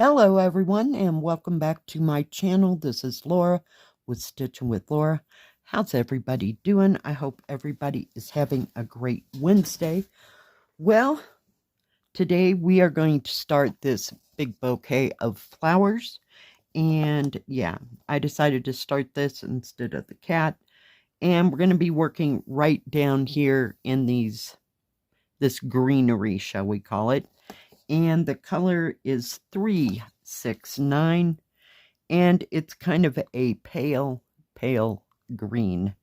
Hello everyone and welcome back to my channel. This is Laura with Stitchin with Laura. How's everybody doing? I hope everybody is having a great Wednesday. Well, today we are going to start this big bouquet of flowers. And yeah, I decided to start this instead of the cat. And we're going to be working right down here in this greenery, shall we call it. And the color is 369, and it's kind of a pale green.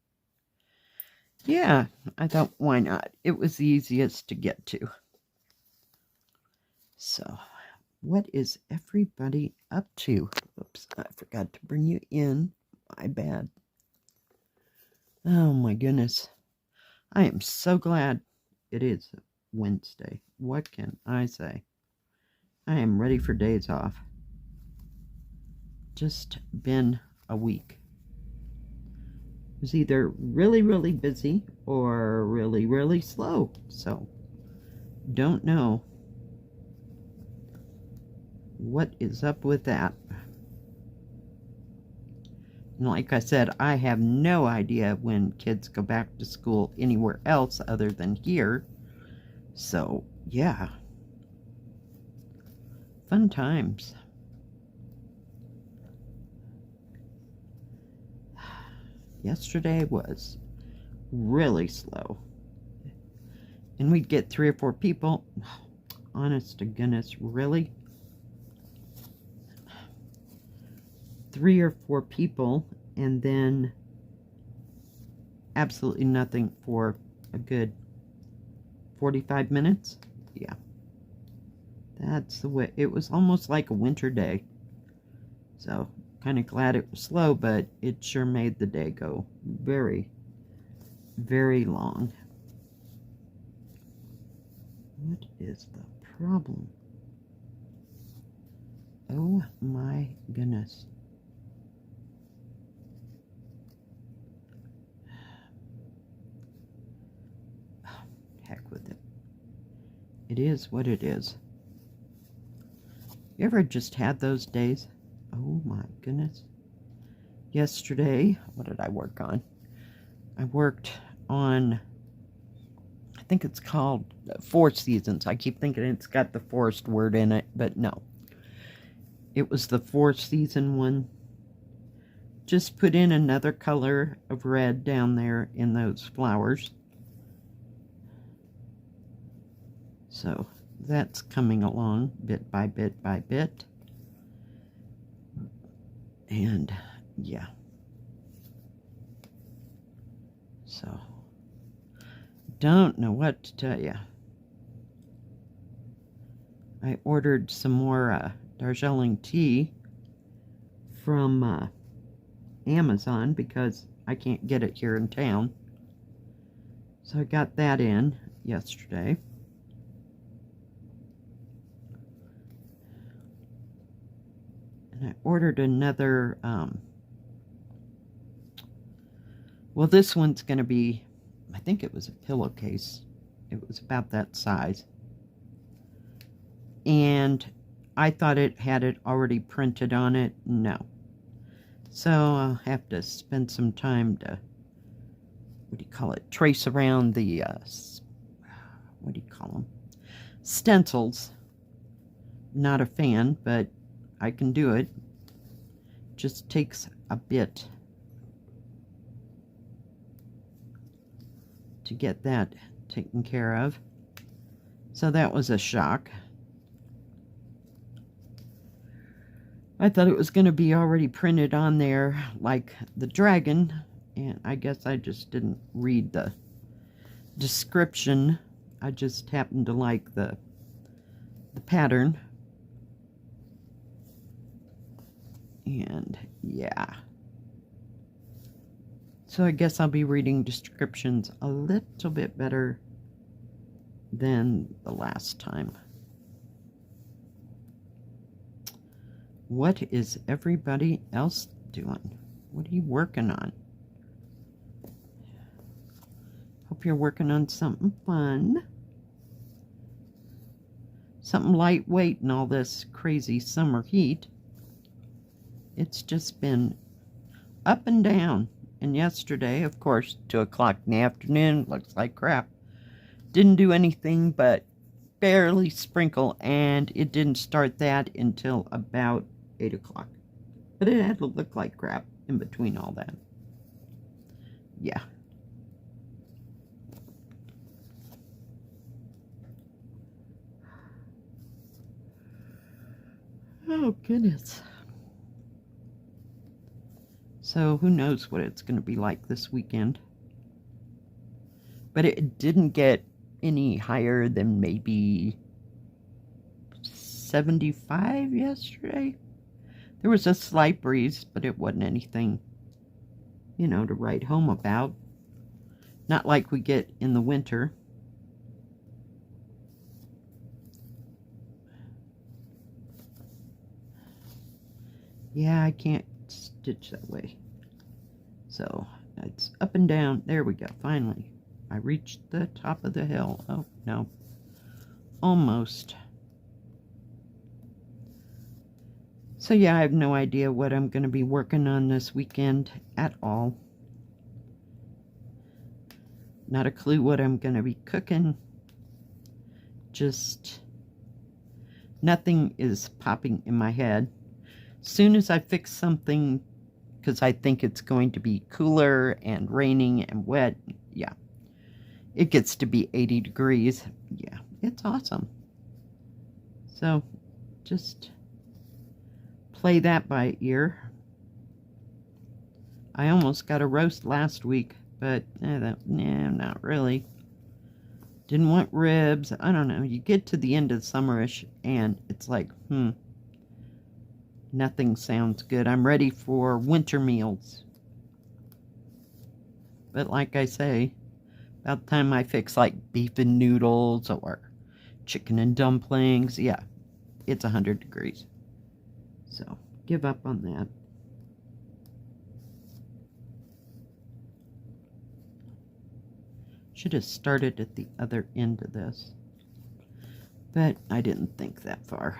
Yeah, I thought, why not? It was the easiest to get to. So, what is everybody up to? Oops, I forgot to bring you in. My bad. Oh my goodness. I am so glad it is Wednesday. What can I say? I am ready for days off. Just been a week. It was either really busy or really slow. So, don't know what is up with that. And like I said, I have no idea when kids go back to school anywhere else other than here. So, yeah. Fun times. Yesterday was really slow. And we'd get 3 or 4 people. Honest to goodness, really? 3 or 4 people, and then absolutely nothing for a good 45 minutes. Yeah. That's the way. It was almost like a winter day. So, kind of glad it was slow, but it sure made the day go very long. What is the problem? Oh my goodness. Oh, heck with it. It is what it is. You ever just had those days? Oh my goodness. Yesterday, what did I work on? I worked on, I think it's called 4 Seasons. I keep thinking it's got the forest word in it, but no. It was the 4 Season one. Just put in another color of red down there in those flowers. So that's coming along bit by bit by bit. And yeah. So, don't know what to tell you. I ordered some more Darjeeling tea from Amazon because I can't get it here in town. So I got that in yesterday. And I ordered another, well, this one's going to be, I think it was a pillowcase. It was about that size. And I thought it had it already printed on it. No. So I'll have to spend some time to, what do you call it, trace around the, what do you call them? Stencils. Not a fan, but I can do it. Just takes a bit to get that taken care of. So that was a shock. I thought it was going to be already printed on there like the dragon, and I guess I just didn't read the description. I just happened to like the pattern. And yeah. So I guess I'll be reading descriptions a little bit better than the last time. What is everybody else doing? What are you working on? Hope you're working on something fun. something lightweight in all this crazy summer heat. It's just been up and down. And yesterday, of course, 2 o'clock in the afternoon, looks like crap. Didn't do anything but barely sprinkle, and it didn't start that until about 8 o'clock. But it had to look like crap in between all that. Yeah. Oh, goodness. So, who knows what it's going to be like this weekend. But it didn't get any higher than maybe 75 yesterday. There was a slight breeze, but it wasn't anything, you know, to write home about. Not like we get in the winter. Yeah, I can't stitch that way. So, it's up and down. There we go, finally. I reached the top of the hill. Oh, no. Almost. So, yeah, I have no idea what I'm going to be working on this weekend at all. Not a clue what I'm going to be cooking. Just nothing is popping in my head. Soon as I fix something, because I think it's going to be cooler and raining and wet, yeah. It gets to be 80 degrees. Yeah, it's awesome. So, just play that by ear. I almost got a roast last week, but not really. Didn't want ribs. I don't know. You get to the end of summerish, and it's like, nothing sounds good. I'm ready for winter meals. But like I say, about the time I fix like beef and noodles or chicken and dumplings, yeah, it's 100 degrees. So, give up on that. Should have started at the other end of this. But I didn't think that far.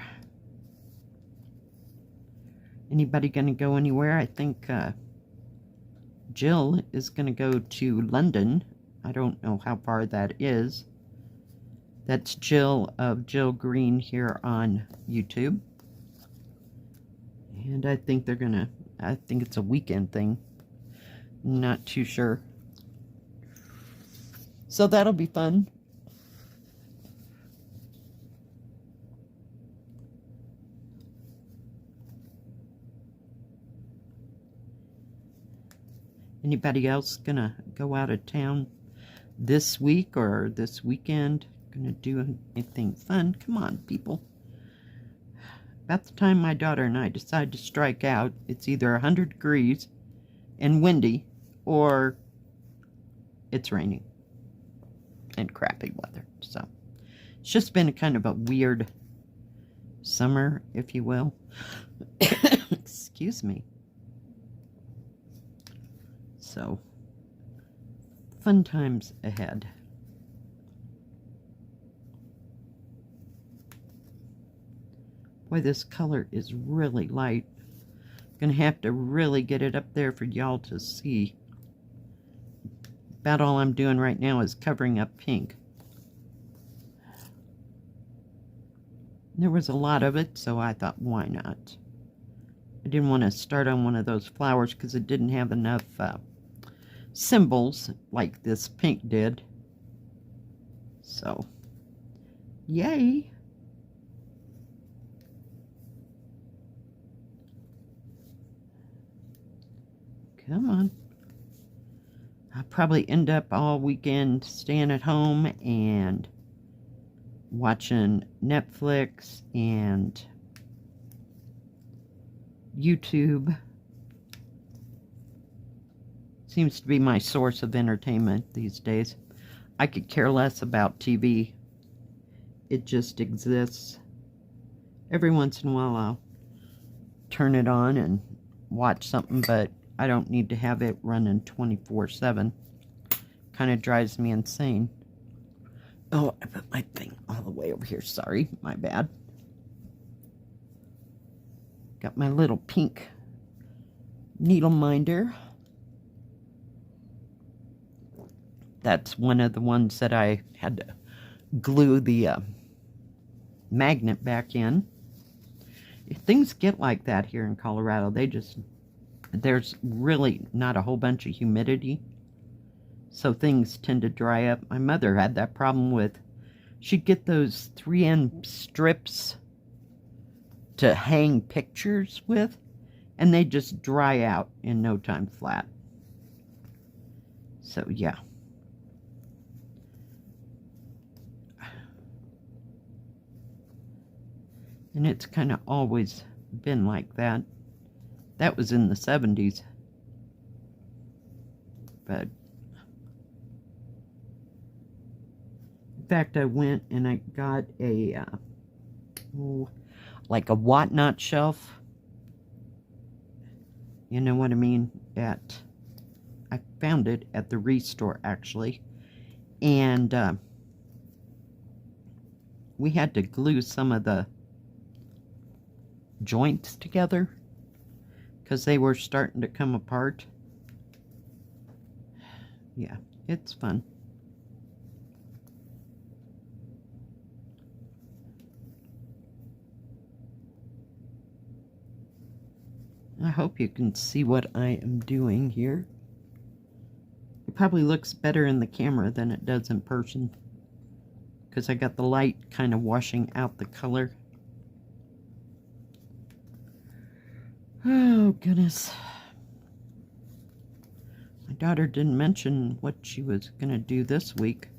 Anybody going to go anywhere? I think Jill is going to go to London. I don't know how far that is. That's Jill of Jill Green here on YouTube. And I think they're going to, I think it's a weekend thing. Not too sure. So that'll be fun. Anybody else gonna go out of town this week or this weekend? Gonna do anything fun? Come on, people. About the time my daughter and I decide to strike out, it's either 100 degrees and windy, or it's raining and crappy weather. So it's just been a kind of a weird summer, if you will. Excuse me. So, fun times ahead. Boy, this color is really light. Gonna have to really get it up there for y'all to see. About all I'm doing right now is covering up pink. There was a lot of it, so I thought, why not? I didn't want to start on one of those flowers because it didn't have enough symbols like this pink did. So, yay! Come on. I'll probably end up all weekend staying at home and watching Netflix and YouTube. Seems to be my source of entertainment these days. I could care less about TV. It just exists. Every once in a while I'll turn it on and watch something, but I don't need to have it running 24/7. Kind of drives me insane. Oh, I put my thing all the way over here. Sorry, my bad. Got my little pink needle minder. That's one of the ones that I had to glue the magnet back in. If things get like that here in Colorado, there's really not a whole bunch of humidity, so things tend to dry up. My mother had that problem with, she'd get those 3N strips to hang pictures with, and they just dry out in no time flat. So yeah. And it's kind of always been like that. That was in the 70s. But in fact, I went and I got a like a whatnot shelf. You know what I mean? I found it at the Restore, actually. And we had to glue some of the joints together because they were starting to come apart. Yeah, it's fun. I hope you can see what I am doing here. It probably looks better in the camera than it does in person because I got the light kind of washing out the color. Oh, goodness. My daughter didn't mention what she was going to do this week.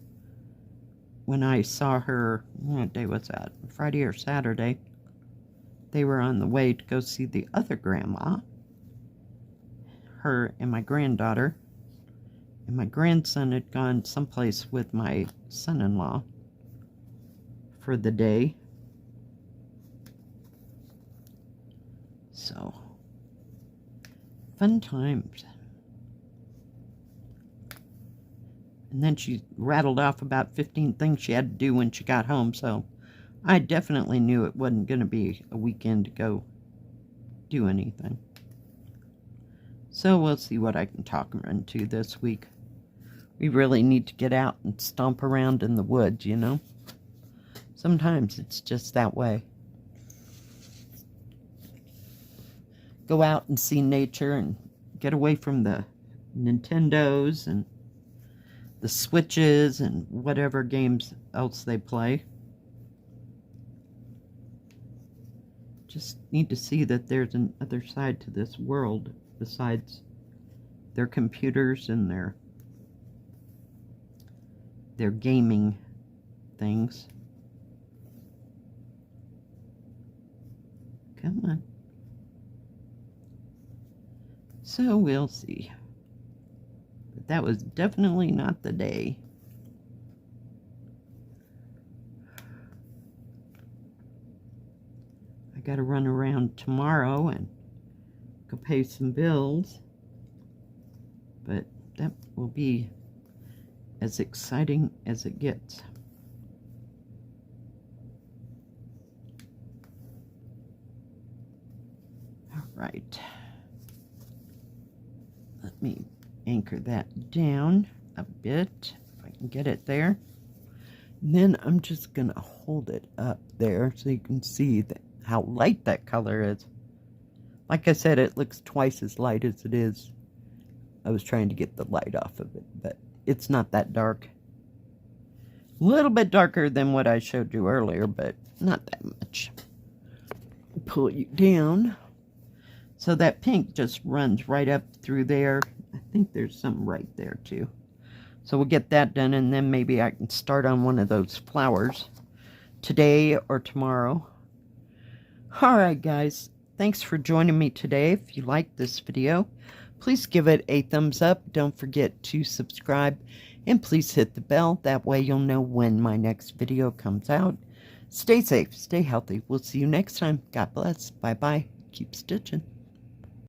When I saw her, what day was that? Friday or Saturday. They were on the way to go see the other grandma. Her and my granddaughter. And my grandson had gone someplace with my son-in-law for the day. So, fun times. And then she rattled off about 15 things she had to do when she got home, so I definitely knew it wasn't going to be a weekend to go do anything. So we'll see what I can talk her into this week. We really need to get out and stomp around in the woods, you know? Sometimes it's just that way. Go out and see nature and get away from the Nintendos and the Switches and whatever games else they play. Just need to see that there's another side to this world besides their computers and their gaming things. Come on. So we'll see. But that was definitely not the day. I gotta run around tomorrow and go pay some bills. But that will be as exciting as it gets. All right. Let me anchor that down a bit, if I can get it there. And then I'm just going to hold it up there so you can see how light that color is. Like I said, it looks twice as light as it is. I was trying to get the light off of it, but it's not that dark. A little bit darker than what I showed you earlier, but not that much. Pull you down. So that pink just runs right up through there. I think there's some right there too. So we'll get that done, and then maybe I can start on one of those flowers today or tomorrow. Alright guys, thanks for joining me today. If you liked this video, please give it a thumbs up. Don't forget to subscribe, and please hit the bell. That way you'll know when my next video comes out. Stay safe, stay healthy. We'll see you next time. God bless. Bye-bye. Keep stitching.